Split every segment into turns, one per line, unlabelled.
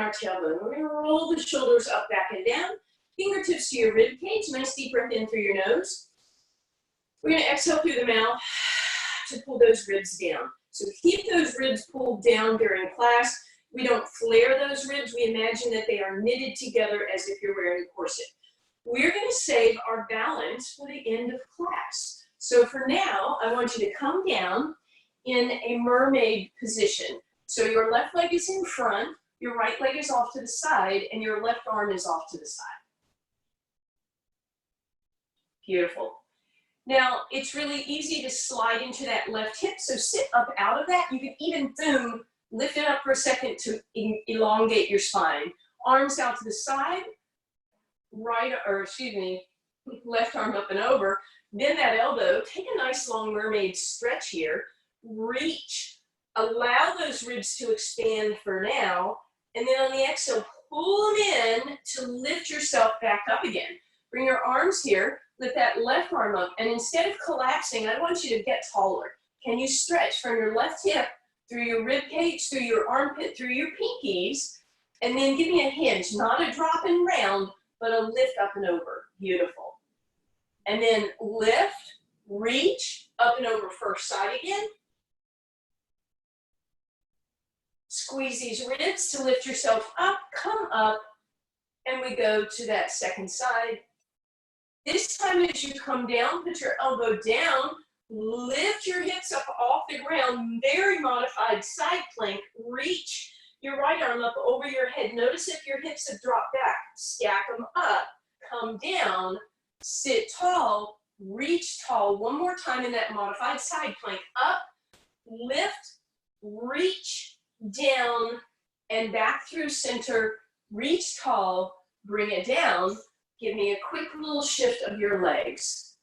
our tailbone. We're gonna roll the shoulders up, back, and down. Fingertips to your rib cage. Nice deep breath in through your nose. We're gonna exhale through the mouth to pull those ribs down. So keep those ribs pulled down during class. We don't flare those ribs. We imagine that they are knitted together as if you're wearing a corset. We're gonna save our balance for the end of class. So for now, I want you to come down in a mermaid position. So your left leg is in front, your right leg is off to the side, and your left arm is off to the side. Beautiful. Now, it's really easy to slide into that left hip, so sit up out of that. You can even, boom, lift it up for a second to elongate your spine. Arms out to the side, left arm up and over. Bend that elbow, take a nice long mermaid stretch here. Reach, allow those ribs to expand for now, and then on the exhale, pull them in to lift yourself back up again. Bring your arms here, lift that left arm up, and instead of collapsing, I want you to get taller. Can you stretch from your left hip, through your rib cage, through your armpit, through your pinkies, and then give me a hinge, not a drop and round, but a lift up and over. Beautiful. And then lift, reach, up and over first side again. Squeeze these ribs to lift yourself up, come up, and we go to that second side. This time as you come down, put your elbow down, lift your hips up off the ground, very modified side plank, reach your right arm up over your head. Notice if your hips have dropped back, stack them up, come down, sit tall, reach tall. One more time in that modified side plank, up, lift, reach, down, and back through center, reach tall, bring it down. Give me a quick little shift of your legs.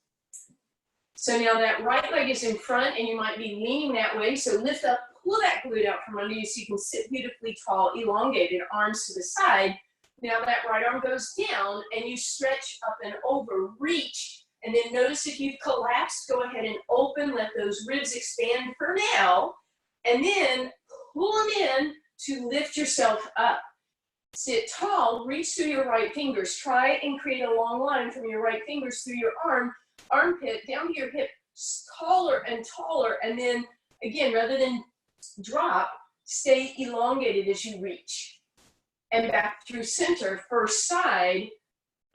So now that right leg is in front and you might be leaning that way, so lift up, pull that glute out from under you so you can sit beautifully tall, elongated, arms to the side. Now that right arm goes down and you stretch up and over, reach, and then notice if you've collapsed, go ahead and open, let those ribs expand for now, and then pull them in to lift yourself up. Sit tall, reach through your right fingers. Try and create a long line from your right fingers through your armpit, down to your hip, taller and taller. And then, again, rather than drop, stay elongated as you reach. And back through center, first side,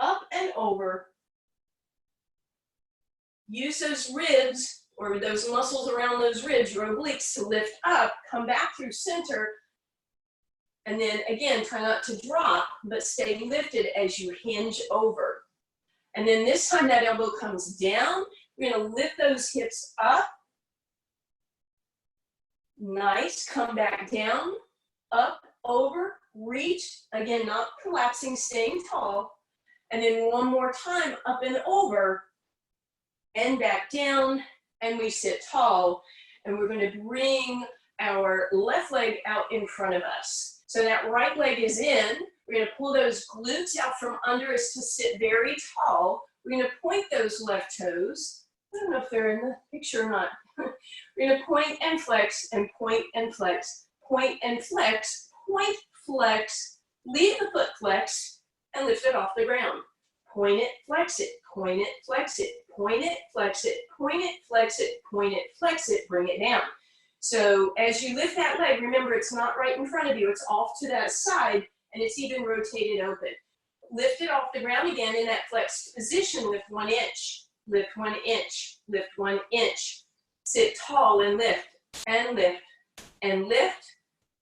up and over. Use those ribs, or those muscles around those ribs, your obliques, to lift up, come back through center. And then again, try not to drop, but stay lifted as you hinge over. And then this time that elbow comes down. We're gonna lift those hips up. Nice, come back down, up, over, reach. Again, not collapsing, staying tall. And then one more time, up and over, and back down, and we sit tall. And we're gonna bring our left leg out in front of us. So that right leg is in. We're gonna pull those glutes out from under us to sit very tall. We're gonna point those left toes. I don't know if they're in the picture or not. We're gonna point and flex, and point and flex, point and flex, point, flex, leave the foot flex, and lift it off the ground. Point it, flex it, point it, flex it, point it, flex it, point it, flex it, point it, flex it, bring it down. So as you lift that leg, remember it's not right in front of you, it's off to that side, and it's even rotated open. Lift it off the ground again in that flexed position, lift 1 inch, lift 1 inch, lift 1 inch. Sit tall and lift, and lift, and lift,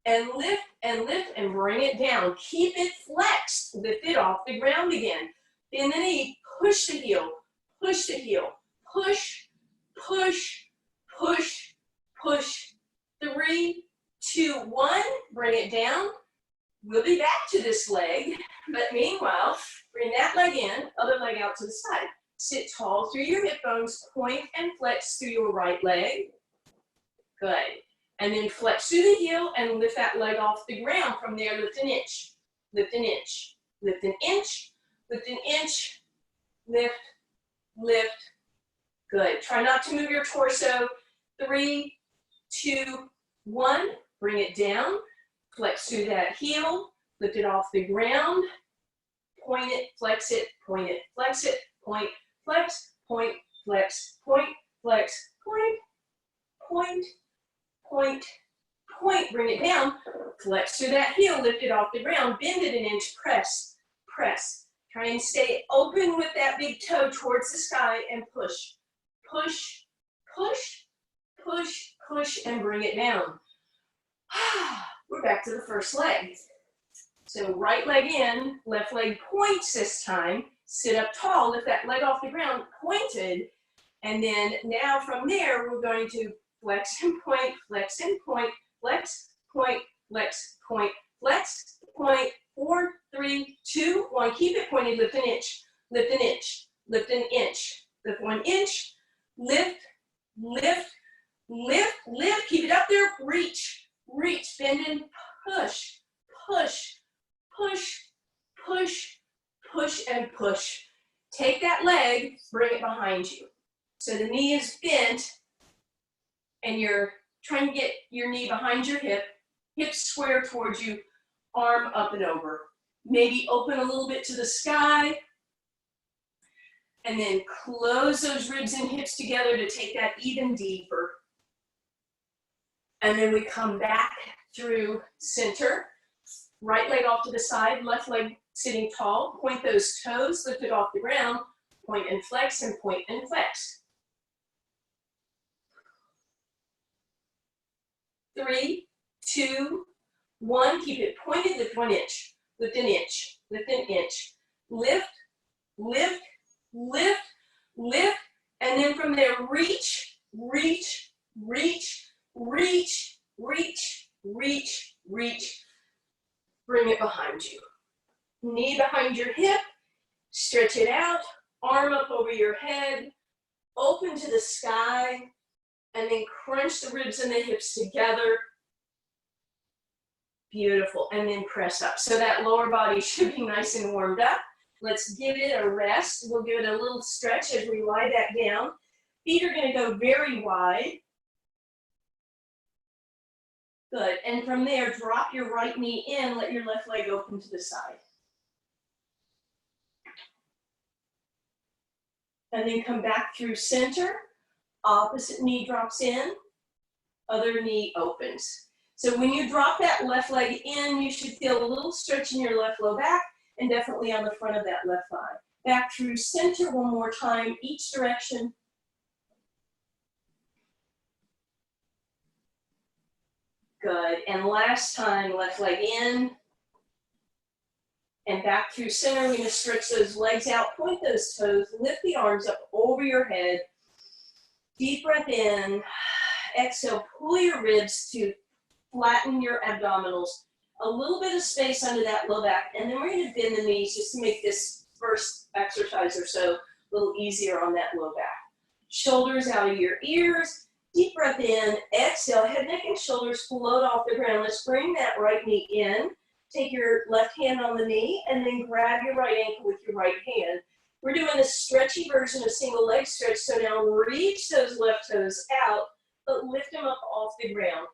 and lift, and lift, and bring it down. Keep it flexed, lift it off the ground again. Bend the knee, push the heel, push the heel, push, push, push, push. 3, 2, 1, bring it down. We'll be back to this leg, but meanwhile, bring that leg in, other leg out to the side. Sit tall through your hip bones, point and flex through your right leg. Good. And then flex through the heel and lift that leg off the ground. From there, lift an inch, lift an inch, lift an inch, lift an inch, lift, lift. Good. Try not to move your torso. 3, 2, 1, bring it down, flex through that heel, Lift it off the ground, point it, flex it, point it, flex it, point, flex, point, flex, point, flex, point, point, point, point, bring it down, flex through that heel, lift it off the ground, bend it an inch, press, press. Try and stay open with that big toe towards the sky and push, push, push, push, push, and bring it down. We're back to the first leg. So right leg in, left leg points this time, sit up tall, lift that leg off the ground, pointed, and then now from there, we're going to flex and point, flex and point, flex, point, flex, point, flex, point, 4, 3, 2, 1. Keep it pointed, lift an inch, lift an inch, lift an inch, lift 1 inch, lift, lift, lift, lift, keep it up there, reach, reach, bend and push, push, push, push, push, and push. Take that leg, bring it behind you. So the knee is bent, and you're trying to get your knee behind your hip, hips square towards you, arm up and over. Maybe open a little bit to the sky, and then close those ribs and hips together to take that even deeper. And then we come back through center, right leg off to the side, left leg sitting tall, point those toes, lift it off the ground, point and flex, and point and flex. 3, 2, 1, keep it pointed, lift 1 inch, lift an inch, lift an inch, lift, lift, lift, lift, and then from there, reach, reach, reach, reach, reach, reach, reach, bring it behind you. Knee behind your hip, stretch it out, arm up over your head, open to the sky, and then crunch the ribs and the hips together. Beautiful, and then press up. So that lower body should be nice and warmed up. Let's give it a rest. We'll give it a little stretch as we lie that down. Feet are gonna go very wide. Good, and from there, drop your right knee in, let your left leg open to the side. And then come back through center, opposite knee drops in, other knee opens. So when you drop that left leg in, you should feel a little stretch in your left low back and definitely on the front of that left thigh. Back through center one more time, each direction. Good, and last time, left leg in, and back through center. We're gonna stretch those legs out, point those toes, lift the arms up over your head. Deep breath in, exhale, pull your ribs to flatten your abdominals. A little bit of space under that low back, and then we're gonna bend the knees just to make this first exercise or so a little easier on that low back. Shoulders out of your ears. Deep breath in, exhale, head, neck, and shoulders float off the ground. Let's bring that right knee in. Take your left hand on the knee and then grab your right ankle with your right hand. We're doing a stretchy version of single leg stretch. So now reach those left toes out, but lift them up off the ground.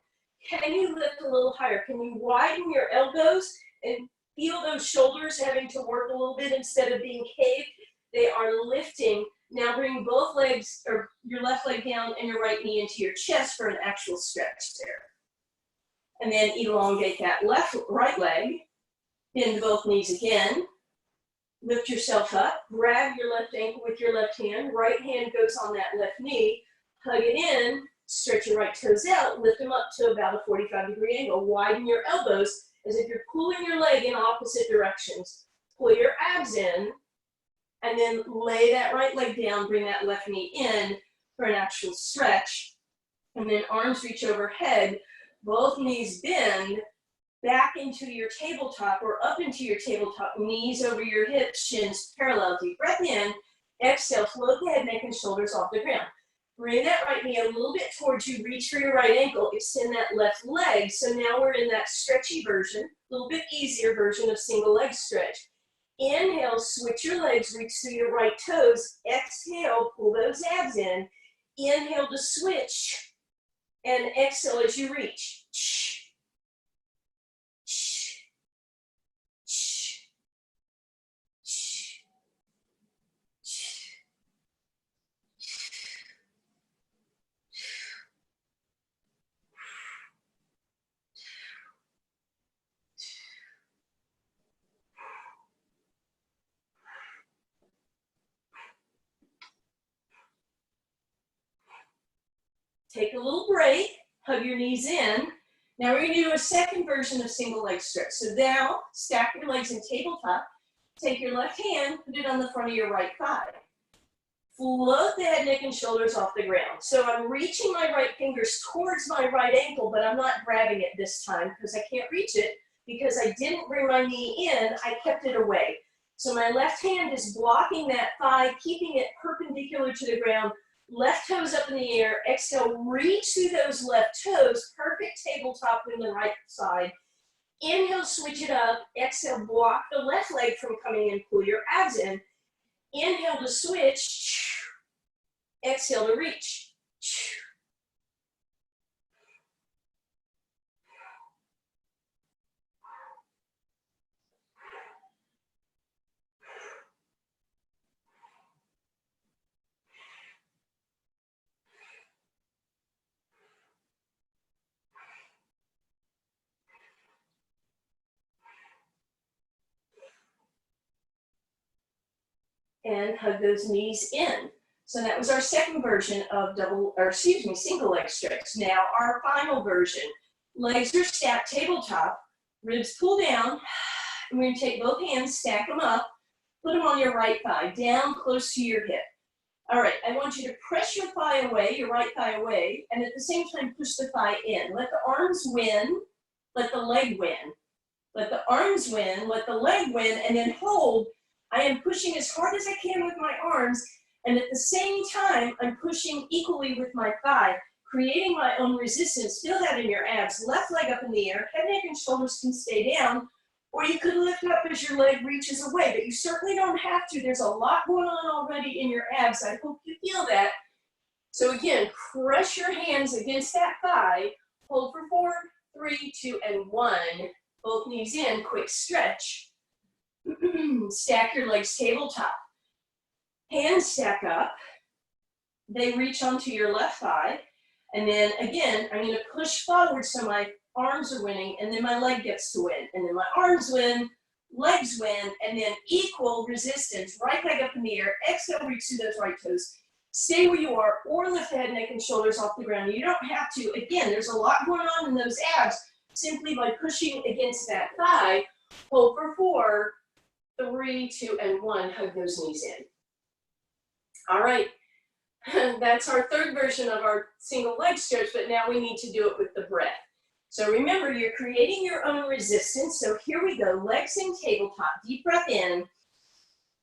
Can you lift a little higher? Can you widen your elbows and feel those shoulders having to work a little bit instead of being caved? They are lifting. Now bring both legs, or your left leg down and your right knee into your chest for an actual stretch there. And then elongate that right leg, bend both knees again, lift yourself up, grab your left ankle with your left hand, right hand goes on that left knee, hug it in, stretch your right toes out, lift them up to about a 45-degree angle, widen your elbows as if you're pulling your leg in opposite directions. Pull your abs in, and then lay that right leg down, bring that left knee in for an actual stretch, and then arms reach overhead, both knees bend back into your tabletop or up into your tabletop, knees over your hips, shins parallel. Deep breath in, exhale, float the head, neck, and shoulders off the ground. Bring that right knee a little bit towards you, reach for your right ankle, extend that left leg. So now we're in that stretchy version, a little bit easier version of single leg stretch. Inhale, switch your legs, reach through your right toes. Exhale, pull those abs in. Inhale to switch. And exhale as you reach. Take a little break, hug your knees in. Now we're gonna do a second version of single leg stretch. So now, stack your legs in tabletop. Take your left hand, put it on the front of your right thigh. Float the head, neck, and shoulders off the ground. So I'm reaching my right fingers towards my right ankle, but I'm not grabbing it this time because I can't reach it because I didn't bring my knee in, I kept it away. So my left hand is blocking that thigh, keeping it perpendicular to the ground. Left toes up in the air. Exhale, reach through those left toes. Perfect tabletop in the right side. Inhale, switch it up. Exhale, block the left leg from coming in. Pull your abs in. Inhale to switch. Exhale to reach. And hug those knees in. So that was our second version of single leg stretch. Now our final version. Legs are stacked tabletop, ribs pull down. And we're gonna take both hands, stack them up, put them on your right thigh, down close to your hip. All right, I want you to press your thigh away, your right thigh away, and at the same time push the thigh in. Let the arms win, let the leg win. Let the arms win, let the leg win, and then hold. I am pushing as hard as I can with my arms, and at the same time, I'm pushing equally with my thigh, creating my own resistance. Feel that in your abs. Left leg up in the air, head, neck, and shoulders can stay down, or you could lift up as your leg reaches away, but you certainly don't have to. There's a lot going on already in your abs. I hope you feel that. So again, press your hands against that thigh, hold for 4, 3, 2, and 1. Both knees in, quick stretch. Stack your legs tabletop. Hands stack up. They reach onto your left thigh. And then again, I'm going to push forward so my arms are winning, and then my leg gets to win. And then my arms win, legs win, and then equal resistance. Right leg up in the air. Exhale, reach through those right toes. Stay where you are, or lift the head, neck, and shoulders off the ground. You don't have to. Again, there's a lot going on in those abs. Simply by pushing against that thigh, hold for 4, 3, 2, and 1. Hug those knees in. All right, that's our third version of our single leg stretch, but now we need to do it with the breath. So remember, you're creating your own resistance. So here we go, legs in tabletop, deep breath in.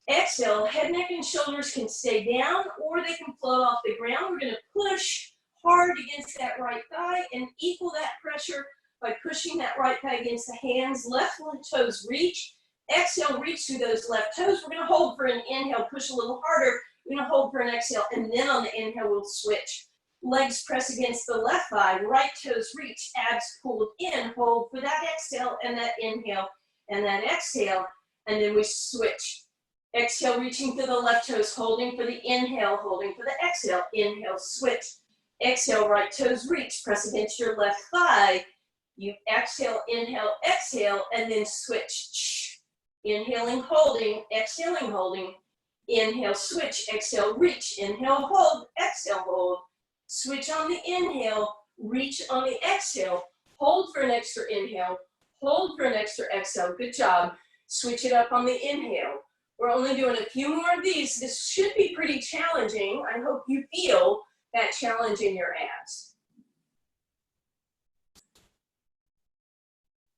Exhale, head, neck, and shoulders can stay down, or they can float off the ground. We're gonna push hard against that right thigh and equal that pressure by pushing that right thigh against the hands. Left toes reach. Exhale, reach through those left toes. We're going to hold for an inhale, push a little harder. We're going to hold for an exhale, and then on the inhale, we'll switch. Legs press against the left thigh. Right toes reach. Abs pulled in. Hold for that exhale and that inhale and that exhale, and then we switch. Exhale, reaching for the left toes, holding for the inhale, holding for the exhale. Inhale, switch. Exhale, right toes reach. Press against your left thigh. You exhale, inhale, exhale, and then switch. Inhaling, holding, exhaling, holding. Inhale, switch, exhale, reach. Inhale, hold, exhale, hold. Switch on the inhale, reach on the exhale. Hold for an extra inhale, hold for an extra exhale. Good job. Switch it up on the inhale. We're only doing a few more of these. This should be pretty challenging. I hope you feel that challenge in your abs.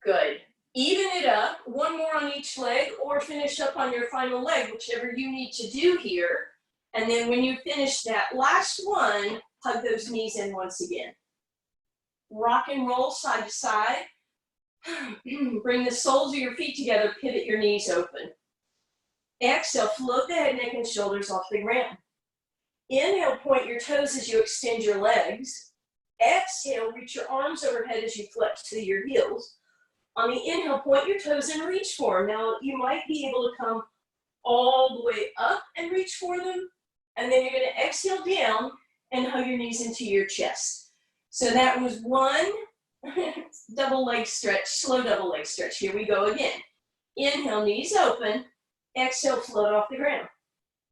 Good. Even it up, one more on each leg, or finish up on your final leg, whichever you need to do here. And then when you finish that last one, hug those knees in once again. Rock and roll side to side. Bring the soles of your feet together, pivot your knees open. Exhale, float the head, neck, and shoulders off the ground. Inhale, point your toes as you extend your legs. Exhale, reach your arms overhead as you flex to your heels. On the inhale, point your toes and reach for them. Now, you might be able to come all the way up and reach for them, and then you're going to exhale down and hug your knees into your chest. So that was one double leg stretch, slow double leg stretch. Here we go again. Inhale, knees open. Exhale, float off the ground.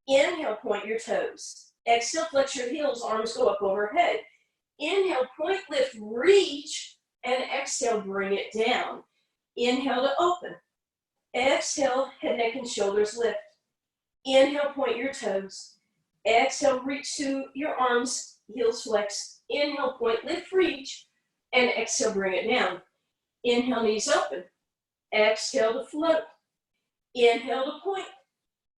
Inhale, point your toes. Exhale, flex your heels, arms go up overhead. Inhale, point, lift, reach, and exhale, bring it down. Inhale to open. Exhale, head, neck, and shoulders lift. Inhale, point your toes. Exhale, reach to your arms, heels flex. Inhale, point, lift, reach, and exhale, bring it down. Inhale, knees open. Exhale to float. Inhale to point.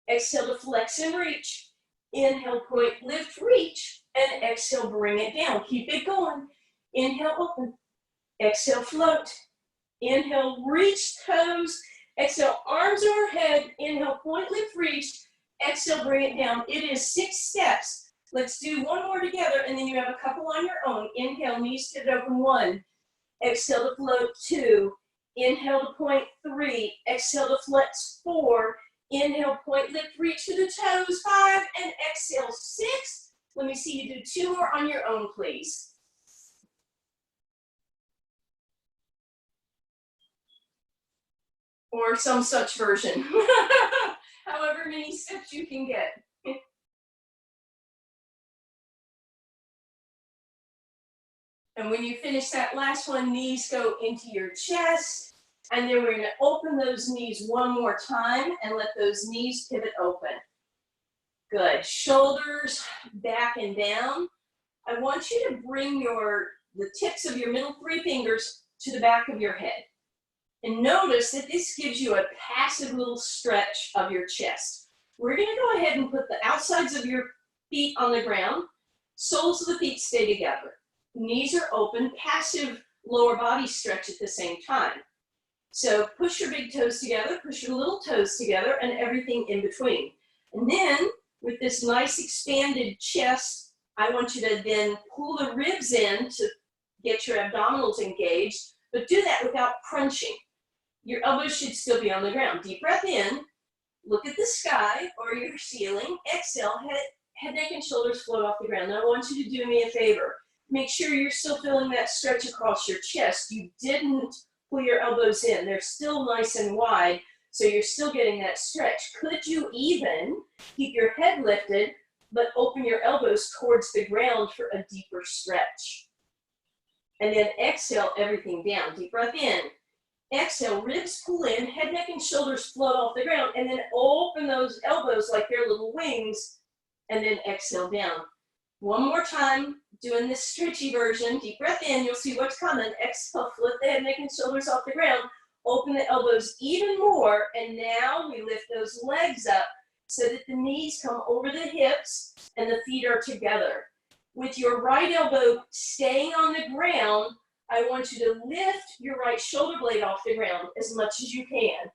Exhale to flex and reach. Inhale, point, lift, reach, and exhale, bring it down. Keep it going. Inhale, open. Exhale, float. Inhale, reach toes. Exhale, arms overhead. Inhale, point, lift, reach. Exhale, bring it down. It is 6 steps. Let's do one more together, and then you have a couple on your own. Inhale, knees pivot open, 1. Exhale to float, 2. Inhale to point, 3. Exhale to flex, 4. Inhale, point, lift, reach to the toes, 5. And exhale, 6. Let me see you do 2 more on your own, please. Or some such version. However many steps you can get. And when you finish that last one, knees go into your chest. And then we're going to open those knees one more time and let those knees pivot open. Good. Shoulders back and down. I want you to bring the tips of your middle 3 fingers to the back of your head. And notice that this gives you a passive little stretch of your chest. We're going to go ahead and put the outsides of your feet on the ground. Soles of the feet stay together. Knees are open, passive lower body stretch at the same time. So push your big toes together, push your little toes together, and everything in between. And then with this nice expanded chest, I want you to then pull the ribs in to get your abdominals engaged, but do that without crunching. Your elbows should still be on the ground. Deep breath in, look at the sky or your ceiling. Exhale, head, neck, and shoulders float off the ground. Now I want you to do me a favor. Make sure you're still feeling that stretch across your chest. You didn't pull your elbows in. They're still nice and wide, so you're still getting that stretch. Could you even keep your head lifted, but open your elbows towards the ground for a deeper stretch? And then exhale everything down. Deep breath in. Exhale, ribs pull in, head, neck, and shoulders float off the ground, and then open those elbows like they're little wings, and then exhale down. One more time, doing this stretchy version. Deep breath in, you'll see what's coming. Exhale, flip the head, neck, and shoulders off the ground. Open the elbows even more, and now we lift those legs up so that the knees come over the hips and the feet are together. With your right elbow staying on the ground, I want you to lift your right shoulder blade off the ground as much as you can.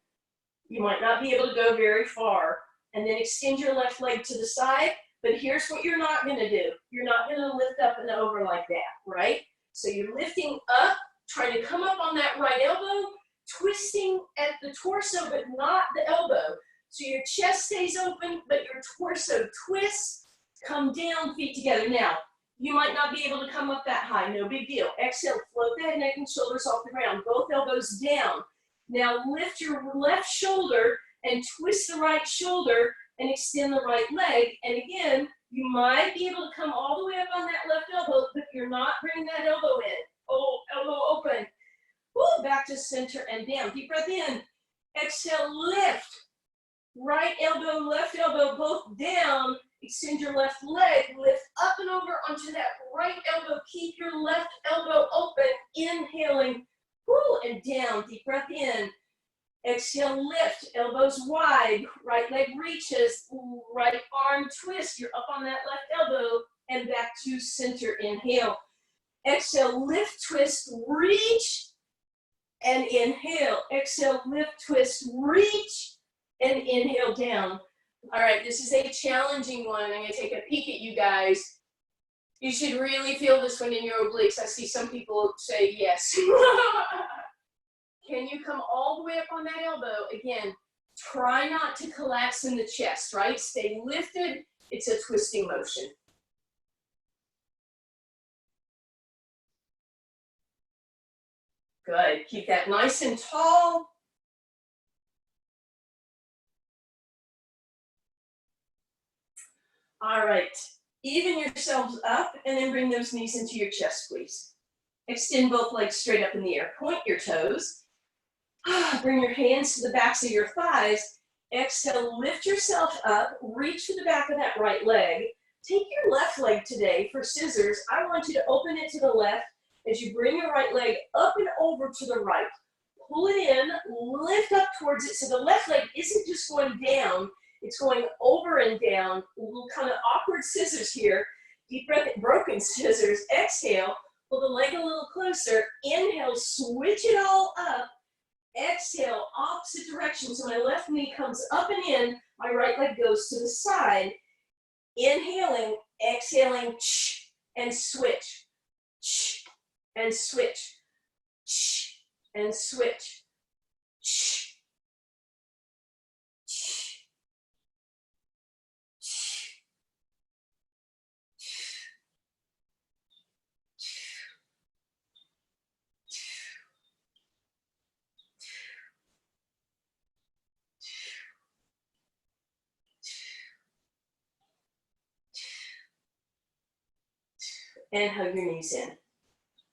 You might not be able to go very far. And then extend your left leg to the side. But here's what you're not going to do. You're not going to lift up and over like that, right? So you're lifting up, trying to come up on that right elbow, twisting at the torso, but not the elbow. So your chest stays open, but your torso twists, come down, feet together. Now, you might not be able to come up that high, no big deal. Exhale, float the head, neck, and shoulders off the ground. Both elbows down. Now lift your left shoulder and twist the right shoulder and extend the right leg. And again, you might be able to come all the way up on that left elbow, but you're not bringing that elbow in. Oh, elbow open. Woo, back to center and down. Deep breath in. Exhale, lift. Right elbow, left elbow, both down. Extend your left leg, lift up and over onto that right elbow. Keep your left elbow open, inhaling, woo, and down. Deep breath in. Exhale, lift, elbows wide, right leg reaches, right arm twist. You're up on that left elbow and back to center. Inhale. Exhale, lift, twist, reach, and inhale. Exhale, lift, twist, reach, and inhale down. All right, this is a challenging one. I'm going to take a peek at you guys. You should really feel this one in your obliques. I see some people say yes. Can you come all the way up on that elbow? Again, try not to collapse in the chest, right? Stay lifted. It's a twisting motion. Good. Keep that nice and tall. All right. Even yourselves up and then bring those knees into your chest, please. Extend both legs straight up in the air. Point your toes. Bring your hands to the backs of your thighs. Exhale, lift yourself up. Reach to the back of that right leg. Take your left leg today for scissors. I want you to open it to the left as you bring your right leg up and over to the right. Pull it in, lift up towards it. So the left leg isn't just going down, it's going over and down. A little kind of awkward scissors here. Deep breath, broken scissors. Exhale, pull the leg a little closer. Inhale, switch it all up. Exhale, opposite direction. So my left knee comes up and in, my right leg goes to the side. Inhaling, exhaling, and switch. And switch. And switch. And hug your knees in.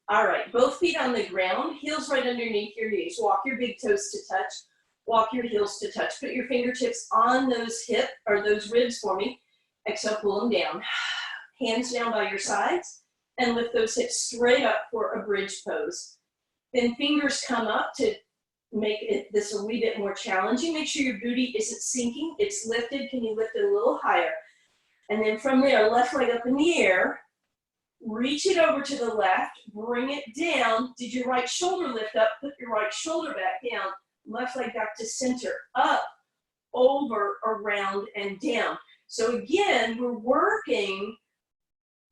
All right, both feet on the ground, heels right underneath your knees. Walk your big toes to touch. Walk your heels to touch. Put your fingertips on those those ribs for me. Exhale, pull them down. Hands down by your sides and lift those hips straight up for a bridge pose. Then fingers come up to make this a wee bit more challenging. Make sure your booty isn't sinking, it's lifted. Can you lift it a little higher? And then from there, left leg up in the air. Reach it over to the left, bring it down. Did your right shoulder lift up? Put your right shoulder back down. Left leg back to center. Up, over, around, and down. So again, we're working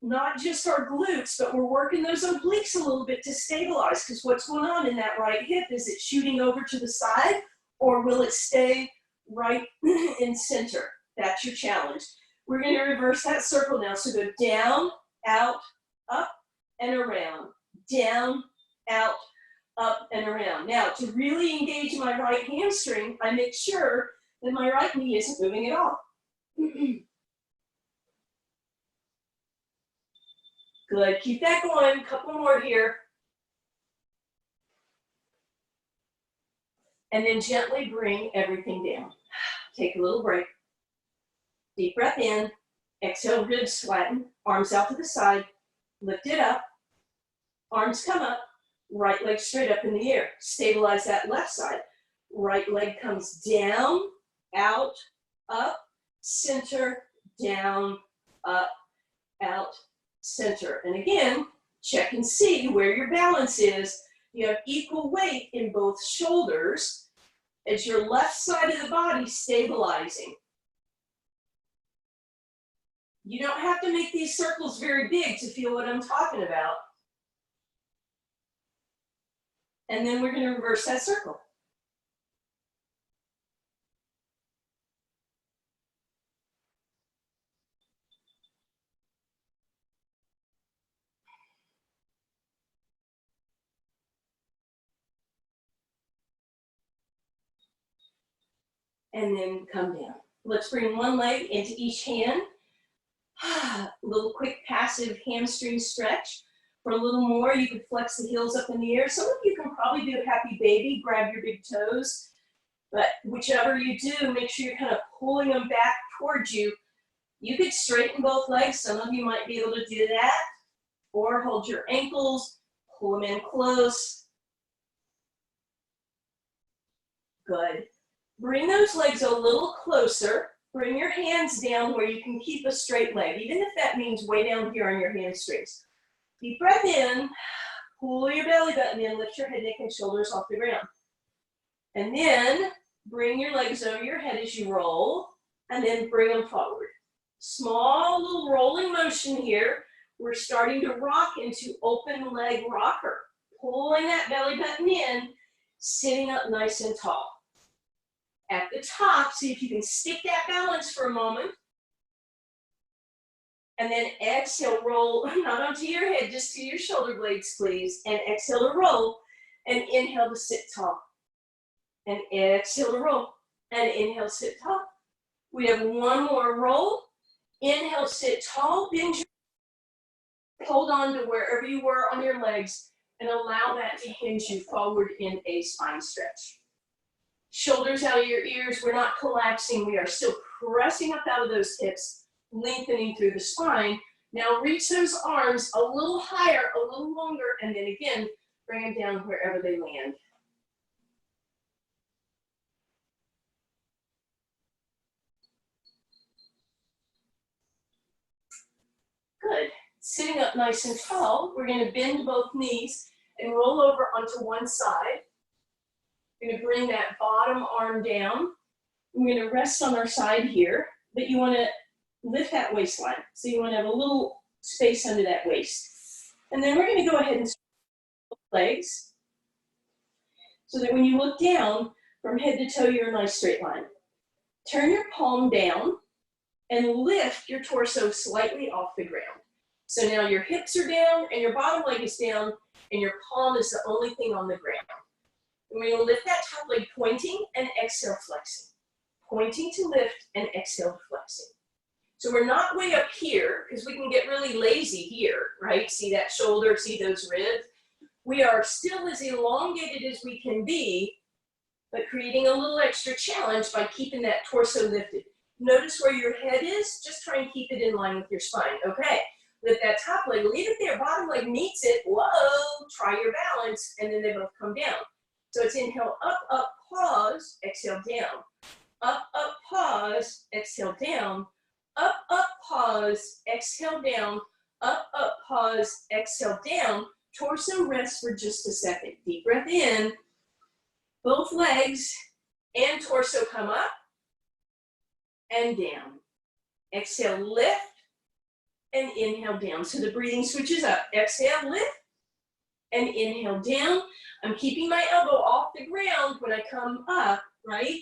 not just our glutes, but we're working those obliques a little bit to stabilize, because what's going on in that right hip? Is it shooting over to the side, or will it stay right in center? That's your challenge. We're going to reverse that circle now. So go down, out, up, and around. Down, out, up, and around. Now, to really engage my right hamstring, I make sure that my right knee isn't moving at all. Good, keep that going, a couple more here. And then gently bring everything down. Take a little break. Deep breath in. Exhale, ribs flatten, arms out to the side, lift it up, arms come up, right leg straight up in the air. Stabilize that left side. Right leg comes down, out, up, center, down, up, out, center. And again, check and see where your balance is. You have equal weight in both shoulders as your left side of the body stabilizing. You don't have to make these circles very big to feel what I'm talking about. And then we're going to reverse that circle. And then come down. Let's bring one leg into each hand. A little quick passive hamstring stretch. For a little more, you could flex the heels up in the air. Some of you can probably do a happy baby, grab your big toes. But whichever you do, make sure you're kind of pulling them back towards you. You could straighten both legs. Some of you might be able to do that. Or hold your ankles, pull them in close. Good. Bring those legs a little closer. Bring your hands down where you can keep a straight leg, even if that means way down here on your hamstrings. Deep breath in, pull your belly button in, lift your head, neck, and shoulders off the ground. And then bring your legs over your head as you roll, and then bring them forward. Small little rolling motion here. We're starting to rock into open leg rocker. Pulling that belly button in, sitting up nice and tall. At the top, see if you can stick that balance for a moment. And then exhale, roll, not onto your head, just to your shoulder blades, please. And exhale to roll, and inhale to sit tall. And exhale to roll, and inhale, sit tall. We have one more roll, Inhale, sit tall, bend your, hold on to wherever you were on your legs and allow that to hinge you forward in a spine stretch. Shoulders out of your ears, we're not collapsing, we are still pressing up out of those hips, lengthening through the spine. Now reach those arms a little higher, a little longer, and then again, bring them down wherever they land. Good. Sitting up nice and tall, we're going to bend both knees and roll over onto one side. We're going to bring that bottom arm down. We're going to rest on our side here, but you want to lift that waistline. So you want to have a little space under that waist. And then we're going to go ahead and switch legs so that when you look down from head to toe, you're in a nice straight line. Turn your palm down and lift your torso slightly off the ground. So now your hips are down and your bottom leg is down and your palm is the only thing on the ground. And we're going to lift that top leg pointing and exhale flexing. Pointing to lift and exhale flexing. So we're not way up here because we can get really lazy here, right? See that shoulder, see those ribs? We are still as elongated as we can be, but creating a little extra challenge by keeping that torso lifted. Notice where your head is, just try and keep it in line with your spine. Okay, lift that top leg, leave it there, bottom leg meets it, whoa, try your balance, and then they both come down. So it's inhale, up, pause, exhale, down. Up, pause, exhale, down. Up, pause, exhale, down. Up, pause, exhale, down. Torso rest for just a second. Deep breath in. Both legs and torso come up and down. Exhale, lift, and inhale, down. So the breathing switches up. Exhale, lift, and inhale, down. I'm keeping my elbow off the ground when I come up, right?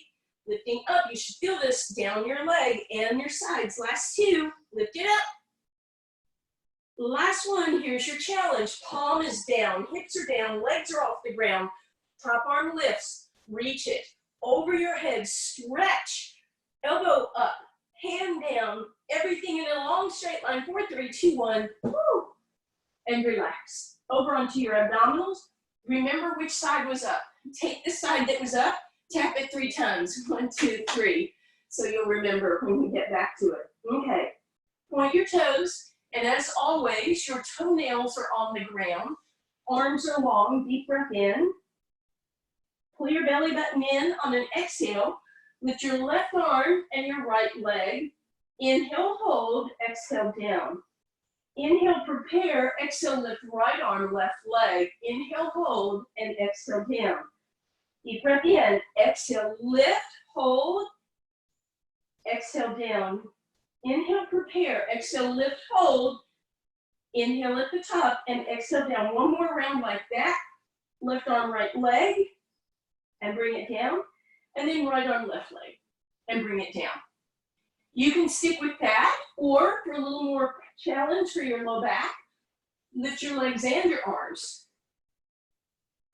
Lifting up, you should feel this down your leg and your sides. Last two, lift it up. Last one, here's your challenge. Palm is down, hips are down, legs are off the ground. Top arm lifts, reach it. Over your head, stretch. Elbow up, hand down, everything in a long straight line. 4, 3, 2, 1, woo, and relax. Over onto your abdominals. Remember which side was up. Take the side that was up, tap it 3 times. 1, 2, 3. So you'll remember when we get back to it. Okay. Point your toes, and as always, your toenails are on the ground. Arms are long, deep breath in. Pull your belly button in on an exhale. Lift your left arm and your right leg. Inhale, hold, exhale, down. Inhale, prepare, exhale, lift right arm, left leg. Inhale, hold, and exhale, down. Deep breath in, exhale, lift, hold, exhale, down. Inhale, prepare, exhale, lift, hold. Inhale at the top and exhale down. One more round like that. Left arm, right leg, and bring it down. And then right arm, left leg, and bring it down. You can stick with that, or for a little more challenge for your low back, lift your legs and your arms.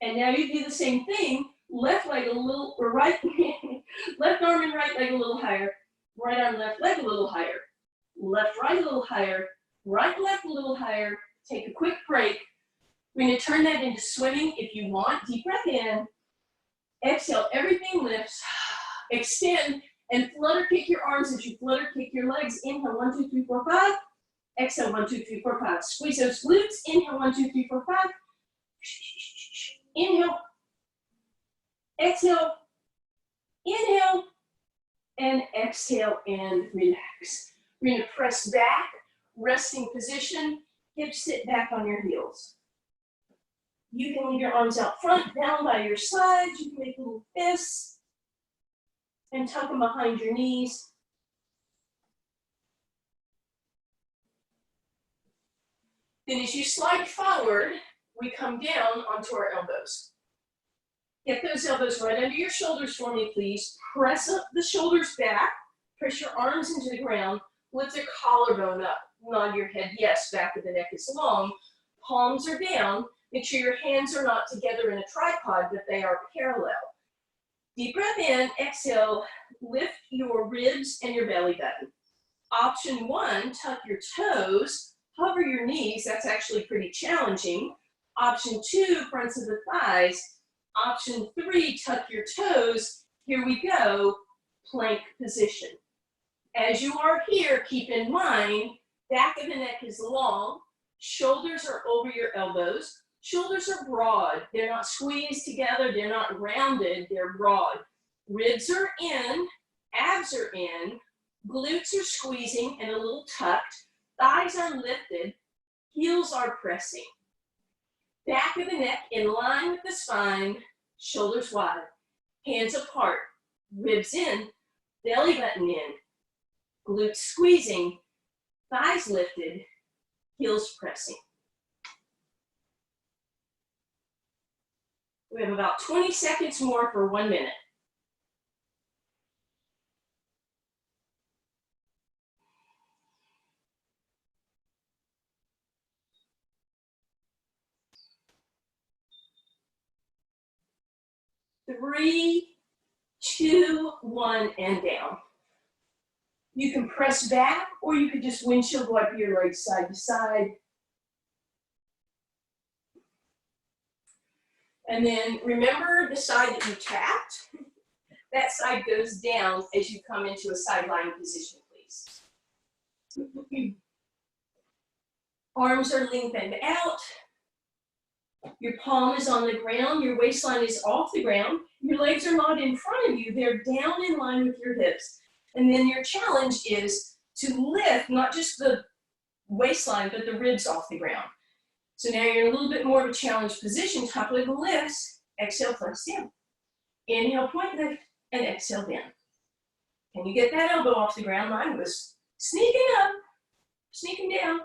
And now you do the same thing, left leg a little, or right, left arm and right leg a little higher, right arm, left leg a little higher, left, right a little higher, right, left a little higher. Take a quick break. We're going to turn that into swimming if you want. Deep breath in. Exhale, everything lifts. Extend and flutter kick your arms as you flutter kick your legs. Inhale, 1, 2, 3, 4, 5. Exhale, 1, 2, 3, 4, 5. Squeeze those glutes. Inhale, 1, 2, 3, 4, 5. Inhale. Exhale. Inhale. And exhale and relax. We're going to press back, resting position. Hips sit back on your heels. You can leave your arms out front, down by your sides. You can make little fists and tuck them behind your knees. Then as you slide forward, we come down onto our elbows. Get those elbows right under your shoulders for me, please. Press up the shoulders back. Press your arms into the ground. Lift your collarbone up. Nod your head, yes, back of the neck is long. Palms are down. Make sure your hands are not together in a tripod, but they are parallel. Deep breath in, exhale, lift your ribs and your belly button. Option 1, tuck your toes, hover your knees. That's actually pretty challenging. Option 2, fronts of the thighs. Option 3, tuck your toes. Here we go, plank position. As you are here, keep in mind, back of the neck is long, shoulders are over your elbows, shoulders are broad. They're not squeezed together, they're not rounded, they're broad. Ribs are in, abs are in, glutes are squeezing and a little tucked, thighs are lifted, heels are pressing. Back of the neck in line with the spine, shoulders wide, hands apart, ribs in, belly button in, glutes squeezing, thighs lifted, heels pressing. We have about 20 seconds more for 1 minute. Three, two, one, and down. You can press back, or you could just windshield wipe your legs side to side. And then remember the side that you tapped? That side goes down as you come into a side lying position, please. Arms are lengthened out. Your palm is on the ground. Your waistline is off the ground. Your legs are not in front of you. They're down in line with your hips. And then your challenge is to lift, not just the waistline, but the ribs off the ground. So now you're in a little bit more of a challenged position. Top leg lifts, exhale, flex down. Inhale, point lift, and exhale down. Can you get that elbow off the ground? Mine was sneaking up, sneaking down.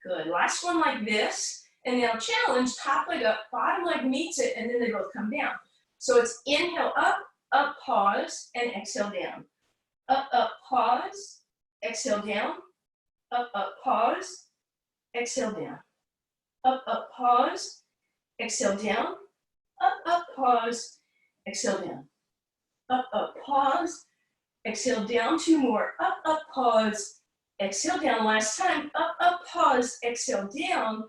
Good, last one like this. And now challenge, top leg up, bottom leg meets it, and then they both come down. So it's inhale up, pause, and exhale down. Up, pause, exhale down. Up, pause, exhale down. Up, pause, exhale down. Up, pause, exhale down. Up, pause, exhale down. Two more. Up, pause, exhale down. Last time. Up, pause, exhale down.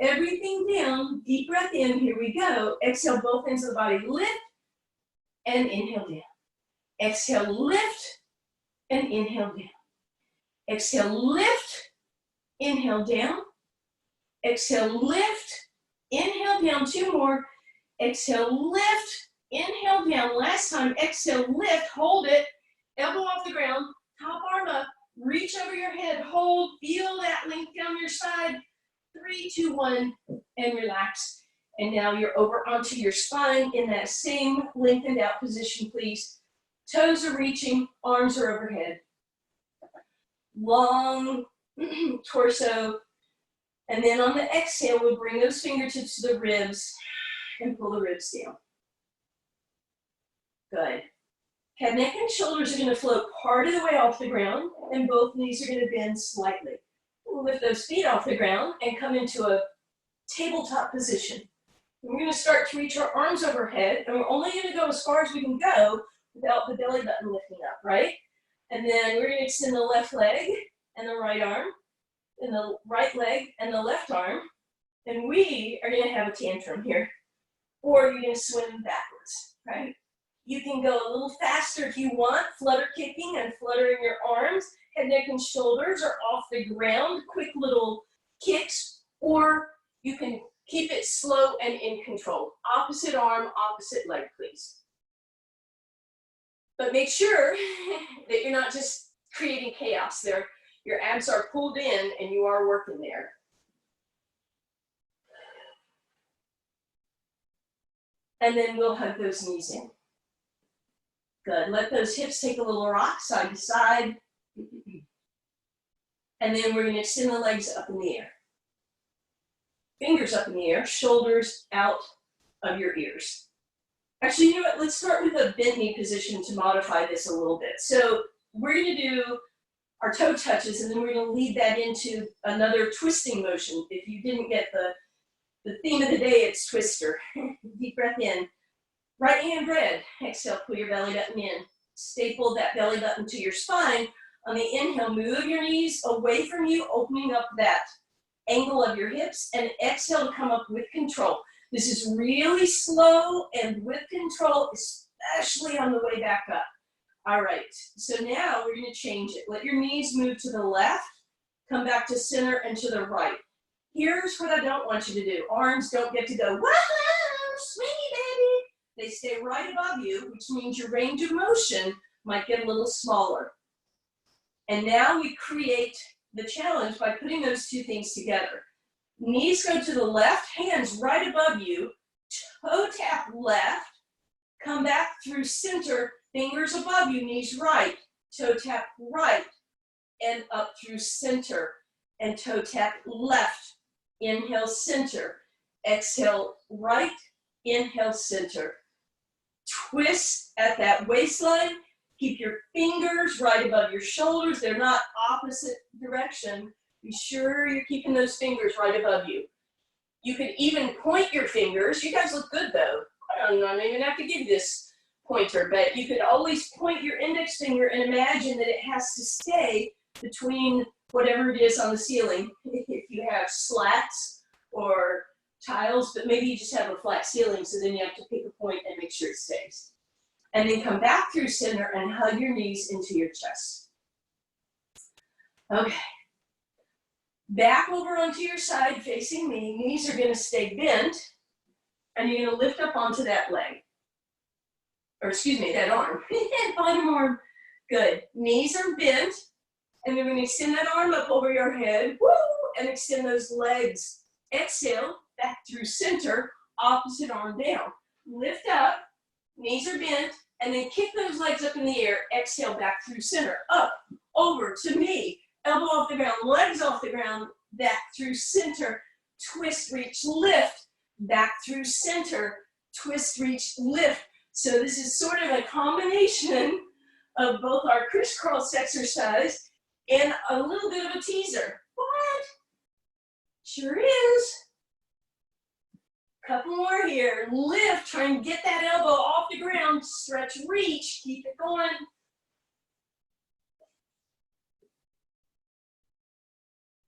Everything down. Deep breath in. Here we go. Exhale both ends of the body. Lift and inhale down. Exhale, lift and inhale down. Exhale, lift, inhale down. Exhale, lift, inhale down. Two more. Exhale, lift, inhale down. Last time, exhale, lift, hold it. Elbow off the ground, top arm up, reach over your head, hold, feel that length down your side. 3, 2, 1, and relax. And now you're over onto your spine in that same lengthened out position, please. Toes are reaching, arms are overhead. Long torso. And then on the exhale, we'll bring those fingertips to the ribs and pull the ribs down. Good. Head, neck, and shoulders are going to float part of the way off the ground, and both knees are going to bend slightly. We'll lift those feet off the ground and come into a tabletop position. We're going to start to reach our arms overhead, and we're only going to go as far as we can go without the belly button lifting up, right? And then we're going to extend the left leg and the right arm, and the right leg and the left arm, and we are going to have a tantrum here. Or you're going to swim backwards, right? You can go a little faster if you want, flutter kicking and fluttering your arms. Head, neck, and shoulders are off the ground, quick little kicks, or you can keep it slow and in control. Opposite arm, opposite leg, please. But make sure that you're not just creating chaos there. Your abs are pulled in and you are working there. And then we'll hug those knees in. Good. Let those hips take a little rock side to side. And then we're going to extend the legs up in the air. Fingers up in the air, shoulders out of your ears. Actually, you know what? Let's start with a bent knee position to modify this a little bit. So we're going to do our toe touches, and then we're going to lead that into another twisting motion. If you didn't get the theme of the day, it's twister. Deep breath in. Right hand red. Exhale, pull your belly button in. Staple that belly button to your spine. On the inhale, move your knees away from you, opening up that angle of your hips, and exhale to come up with control. This is really slow and with control, especially on the way back up. All right, so now we're gonna change it. Let your knees move to the left, come back to center and to the right. Here's what I don't want you to do. Arms don't get to go, woohoo, swingy baby. They stay right above you, which means your range of motion might get a little smaller. And now we create the challenge by putting those two things together. Knees go to the left, hands right above you, toe tap left, come back through center, fingers above you, knees right, toe tap right, and up through center, and toe tap left. Inhale, center. Exhale, right, inhale, center. Twist at that waistline. Keep your fingers right above your shoulders. They're not opposite direction. Be sure you're keeping those fingers right above you. You can even point your fingers. You guys look good though. I don't even have to give this pointer, but you could always point your index finger and imagine that it has to stay between whatever it is on the ceiling. If you have slats or tiles, but maybe you just have a flat ceiling, so then you have to pick a point and make sure it stays. And then come back through center and hug your knees into your chest. Okay. Back over onto your side facing me. Knees are gonna stay bent, and you're gonna lift up onto that leg. Or excuse me, that arm. Bottom arm. Good. Knees are bent, and you're gonna extend that arm up over your head. Woo! And extend those legs. Exhale, back through center, opposite arm down. Lift up, knees are bent, and then kick those legs up in the air. Exhale, back through center, up, over to me. Elbow off the ground, legs off the ground, back through center, twist, reach, lift, back through center, twist, reach, lift. So this is sort of a combination of both our crisscross exercise and a little bit of a teaser. What? Sure is. Couple more here. Lift, try and get that elbow off the ground, stretch, reach, keep it going.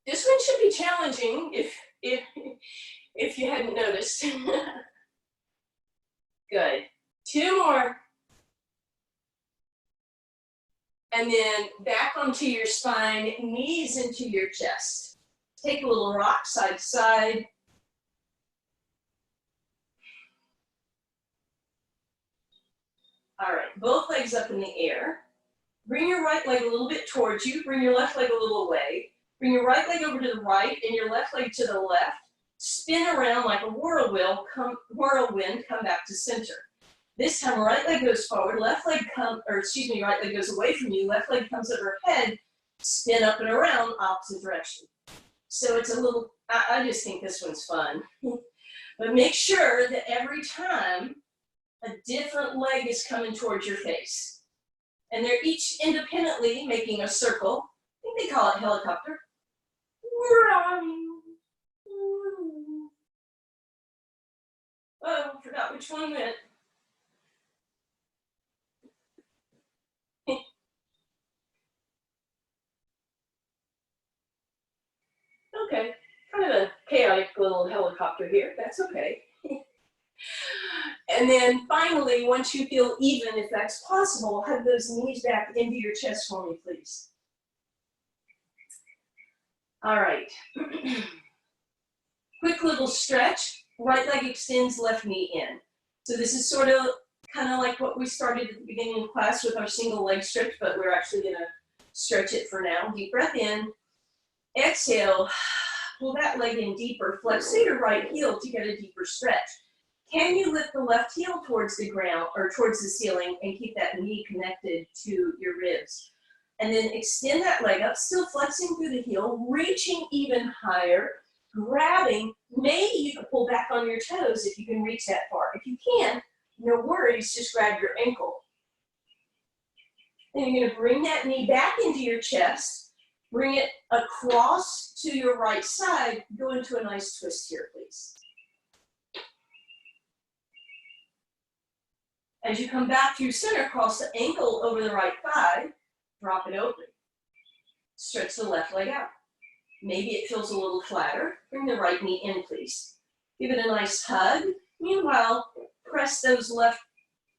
This one should be challenging if you hadn't noticed. Good. Two more. And then back onto your spine, knees into your chest. Take a little rock side to side. All right, both legs up in the air. Bring your right leg a little bit towards you. Bring your left leg a little away. Bring your right leg over to the right and your left leg to the left. Spin around like a whirlwind, come back to center. This time, right leg goes forward, right leg goes away from you, left leg comes overhead, spin up and around, opposite direction. So it's a little, I just think this one's fun. But make sure that every time a different leg is coming towards your face. And they're each independently making a circle. I think they call it helicopter. Oh, forgot which one went. Okay, kind of a chaotic little helicopter here. That's okay. And then finally, once you feel even, if that's possible, hug those knees back into your chest for me, please. All right. Quick little stretch. Right leg extends, left knee in. So this is sort of kind of like what we started at the beginning of class with our single leg stretch, but we're actually going to stretch it for now. Deep breath in. Exhale. Pull that leg in deeper. Flex your right heel to get a deeper stretch. Can you lift the left heel towards the ground or towards the ceiling and keep that knee connected to your ribs? And then extend that leg up, still flexing through the heel, reaching even higher, grabbing. Maybe you can pull back on your toes if you can reach that far. If you can't, no worries, just grab your ankle. And you're going to bring that knee back into your chest, bring it across to your right side, go into a nice twist here, please. As you come back through center, cross the ankle over the right thigh, drop it open. Stretch the left leg out. Maybe it feels a little flatter. Bring the right knee in, please. Give it a nice hug. Meanwhile, press those left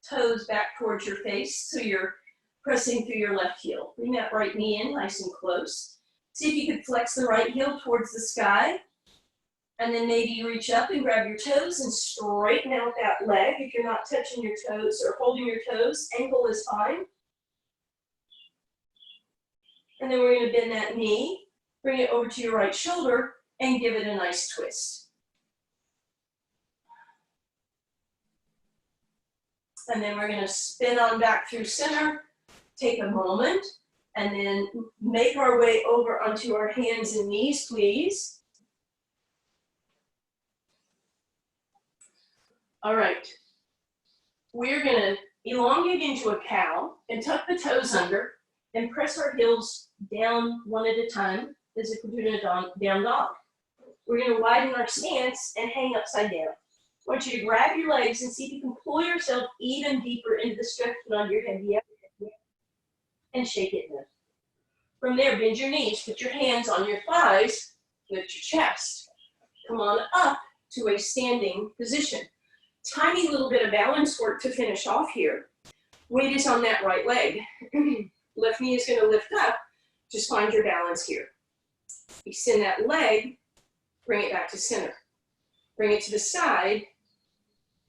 toes back towards your face so you're pressing through your left heel. Bring that right knee in nice and close. See if you could flex the right heel towards the sky. And then maybe reach up and grab your toes and straighten out that leg. If you're not touching your toes or holding your toes, ankle is fine. And then we're going to bend that knee, bring it over to your right shoulder, and give it a nice twist. And then we're going to spin on back through center, take a moment, and then make our way over onto our hands and knees, please. All right, we're gonna elongate into a cow and tuck the toes under and press our heels down one at a time as if we're doing a down dog. We're gonna widen our stance and hang upside down. I want you to grab your legs and see if you can pull yourself even deeper into the stretch on your head, and shake it in. From there, bend your knees, put your hands on your thighs, lift your chest. Come on up to a standing position. Tiny little bit of balance work to finish off here. Weight is on that right leg. Left knee is going to lift up. Just find your balance here. Extend that leg, bring it back to center. Bring it to the side,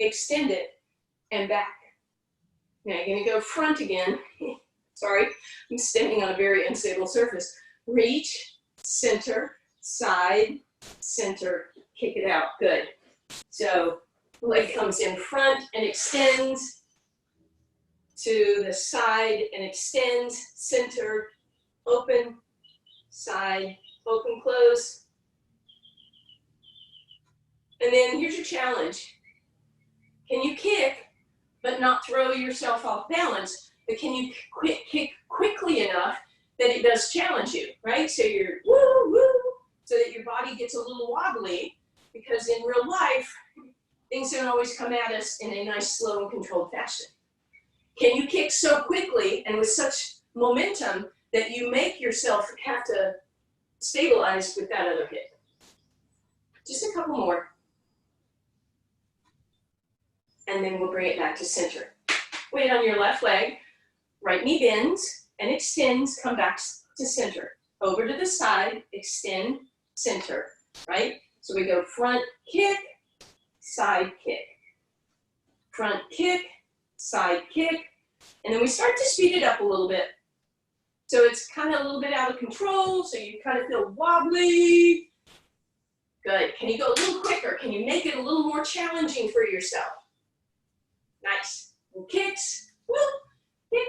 extend it, and back. Now you're going to go front again. Sorry, I'm standing on a very unstable surface. Reach, center, side, center, kick it out. Good. So leg comes in front and extends to the side and extends, center, open, side, open, close. And then here's your challenge. Can you kick, but not throw yourself off balance? But can you kick quickly enough that it does challenge you, right? So you're woo, woo, so that your body gets a little wobbly, because in real life, things don't always come at us in a nice, slow, and controlled fashion. Can you kick so quickly and with such momentum that you make yourself have to stabilize with that other hip? Just a couple more. And then we'll bring it back to center. Weight on your left leg, right knee bends and extends, come back to center. Over to the side, extend, center, right? So we go front kick, side kick. Front kick, side kick, and then we start to speed it up a little bit. So it's kind of a little bit out of control, so you kind of feel wobbly. Good. Can you go a little quicker? Can you make it a little more challenging for yourself? Nice. And kicks. Woo. Kick.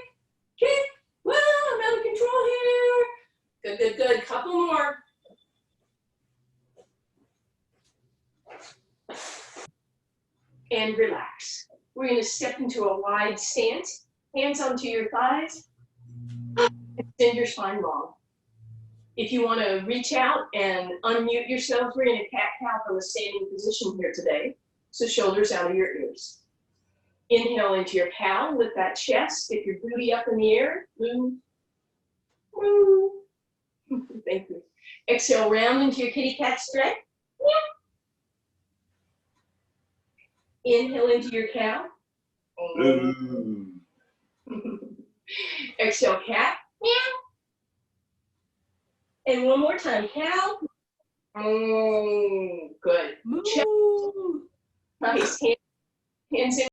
Kick. Woo. I'm out of control here. Good, good, good. Couple more. And relax. We're going to step into a wide stance. Hands onto your thighs. Extend your spine long. If you want to reach out and unmute yourself, we're in a cat-cow from a standing position here today. So shoulders out of your ears. Inhale into your cow, lift that chest, get your booty up in the air. Move. Move. Thank you. Exhale, round into your kitty cat stretch. Inhale into your cow. Exhale, cat. And one more time, cow. Good. Nice. Hands in.